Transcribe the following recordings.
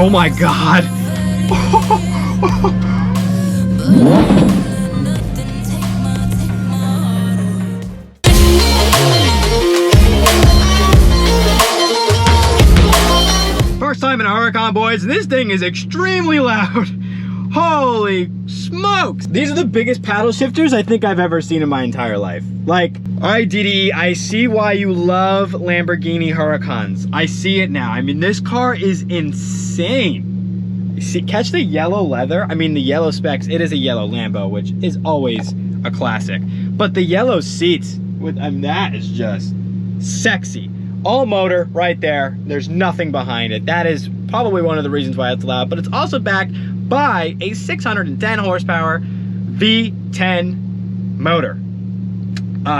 Oh my God. First time in a Huracan, boys, and this thing is extremely loud. Holy smokes. These are the biggest paddle shifters I think I've ever seen in my entire life. Like, all right, DD, I see why you love Lamborghini Huracans. I see it now. I mean, this car is insane. You see, catch the yellow leather. I mean, the yellow specs. It is a yellow Lambo, which is always a classic. But the yellow seats, that is just sexy. All motor right there. There's nothing behind it. That is probably one of the reasons why it's loud, but it's also backed by a 610 horsepower V10 motor.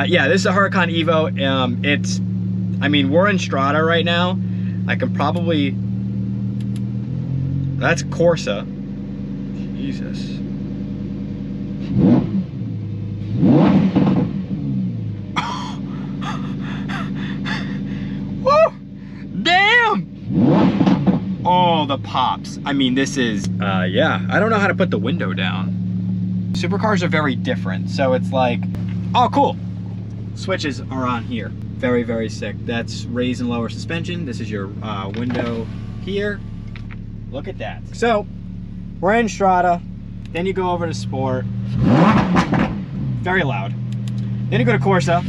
Yeah, this is a Huracan EVO. I mean, we're in Strada right now. I can probably, that's Corsa. Jesus. Woo! Damn! Oh, the pops. I mean, this is, yeah. I don't know how to put the window down. Supercars are very different. So it's like, oh, cool. Switches are on here. Very, very sick. That's raise and lower suspension. This is your window here. Look at that. So we're in Strada. Then you go over to Sport. Very loud. Then you go to Corsa.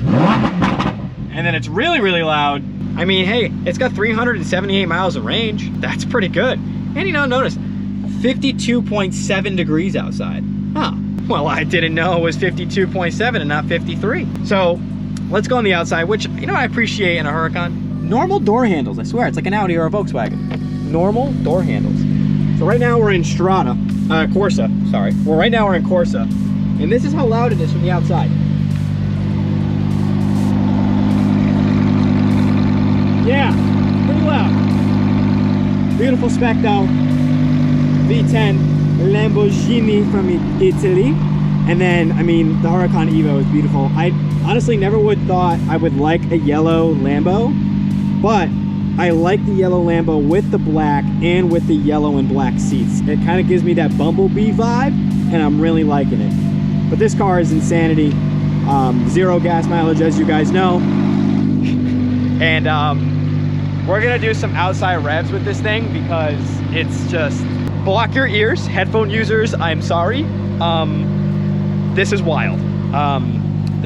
And then it's really, really loud. I mean, hey, it's got 378 miles of range. That's pretty good. And you know, notice 52.7 degrees outside. Huh. Well, I didn't know it was 52.7 and not 53. So let's go on the outside, which, you know, I appreciate in a Huracan. Normal door handles, I swear. It's like an Audi or a Volkswagen. Normal door handles. So right now we're in Strada, Corsa, sorry. Well, right now we're in Corsa. And this is how loud it is from the outside. Yeah, pretty loud. Beautiful spec though. V10 Lamborghini from Italy. And then, I mean, the Huracan EVO is beautiful. I honestly never would thought I would like a yellow Lambo, but I like the yellow Lambo with the black and with the yellow and black seats. It kind of gives me that Bumblebee vibe, and I'm really liking it. But this car is insanity. 0 gas mileage, as you guys know. And we're gonna do some outside revs with this thing because it's just, block your ears, headphone users, I'm sorry. This is wild.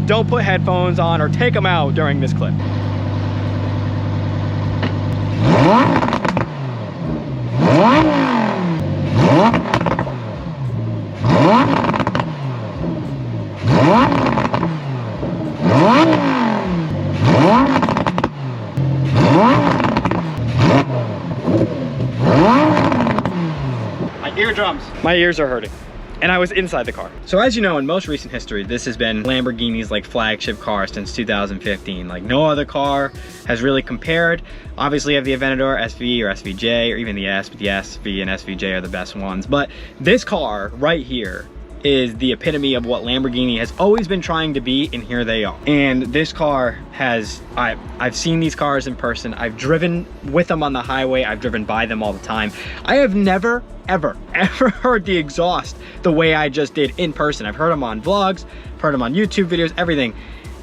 Don't put headphones on or take them out during this clip. My ears are hurting. And I was inside the car. So as you know, in most recent history, this has been Lamborghini's like flagship car since 2015. Like no other car has really compared. Obviously you have the Aventador SV or SVJ or even the S, but the SV and SVJ are the best ones. But this car right here is the epitome of what Lamborghini has always been trying to be, and here they are. And this car has, I've seen these cars in person. I've driven with them on the highway. I've driven by them all the time. I have never, ever heard the exhaust the way I just did in person. I've heard them on vlogs, heard them on YouTube videos, everything.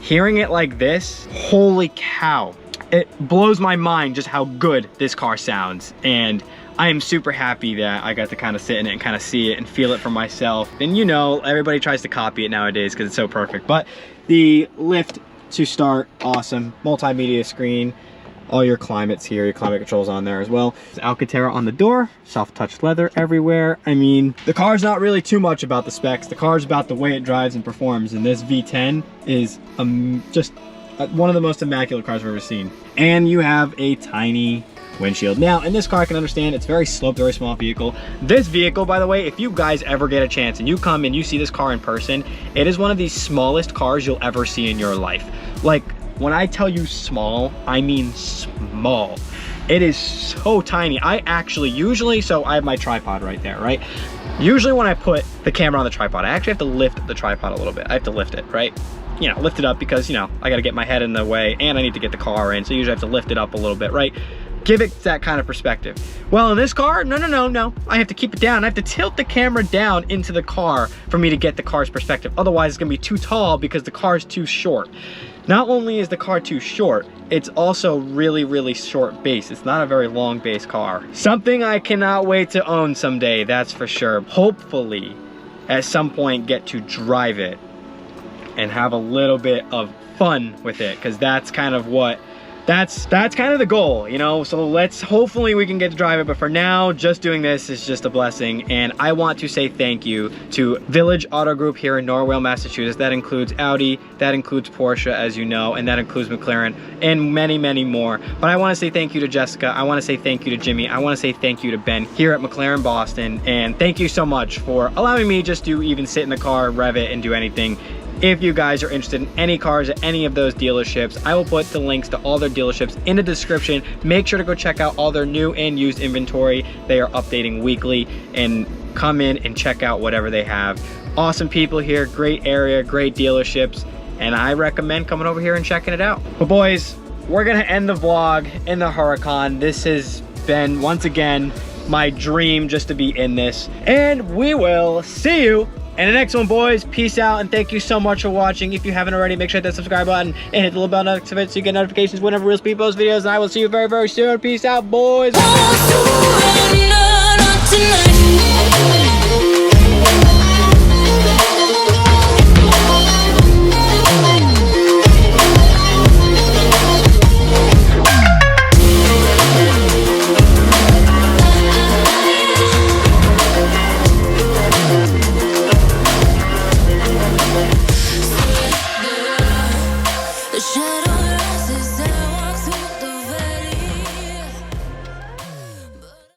Hearing it like this, holy cow. It blows my mind just how good this car sounds. And I am super happy that I got to kind of sit in it and kind of see it and feel it for myself. And you know, everybody tries to copy it nowadays because it's so perfect. But the lift to start, awesome. Multimedia screen, all your climates here, your climate controls on there as well. There's Alcantara on the door, soft touch leather everywhere. I mean, the car's not really too much about the specs. The car's about the way it drives and performs. And this V10 is just one of the most immaculate cars I've ever seen. And you have a tiny windshield. Now, in this car, I can understand it's very sloped, very small vehicle. This vehicle, by the way, if you guys ever get a chance and you come and you see this car in person, it is one of the smallest cars you'll ever see in your life. Like, when I tell you small, I mean small. It is so tiny. I actually usually, so I have my tripod right there, right? Usually when I put the camera on the tripod, I actually have to lift the tripod a little bit. I have to lift it, right? You know, lift it up because, you know, I got to get my head in the way and I need to get the car in. So usually I have to lift it up a little bit, right? give it that kind of perspective. Well, in this car, no. I have to keep it down. I have to tilt the camera down into the car for me to get the car's perspective. Otherwise, it's gonna be too tall because the car is too short. Not only is the car too short, it's also really short base. It's not a very long base car. Something I cannot wait to own someday, that's for sure. Hopefully, at some point, get to drive it and have a little bit of fun with it, because that's kind of what, that's kind of the goal, you know? So hopefully we can get to drive it, but for now, just doing this is just a blessing. And I want to say thank you to Village Auto Group here in Norwell, Massachusetts. That includes Audi, that includes Porsche, as you know, and that includes McLaren, and many more. But I want to say thank you to Jessica. I want to say thank you to Jimmy. I want to say thank you to Ben here at McLaren Boston. And thank you so much for allowing me just to even sit in the car, rev it, and do anything. If you guys are interested in any cars at any of those dealerships, I will put the links to all their dealerships in the description. Make sure to go check out all their new and used inventory. They are updating weekly, and come in and check out whatever they have. Awesome people here, great area, great dealerships, and I recommend coming over here and checking it out. But boys, we're gonna end the vlog in the Huracan. This has been, once again, my dream just to be in this, and we will see you in the next one, boys. Peace out, and thank you so much for watching. If you haven't already, make sure to hit that subscribe button and hit the little bell next to it so you get notifications whenever Real Speed posts videos, and I will see you very soon. Peace out, boys.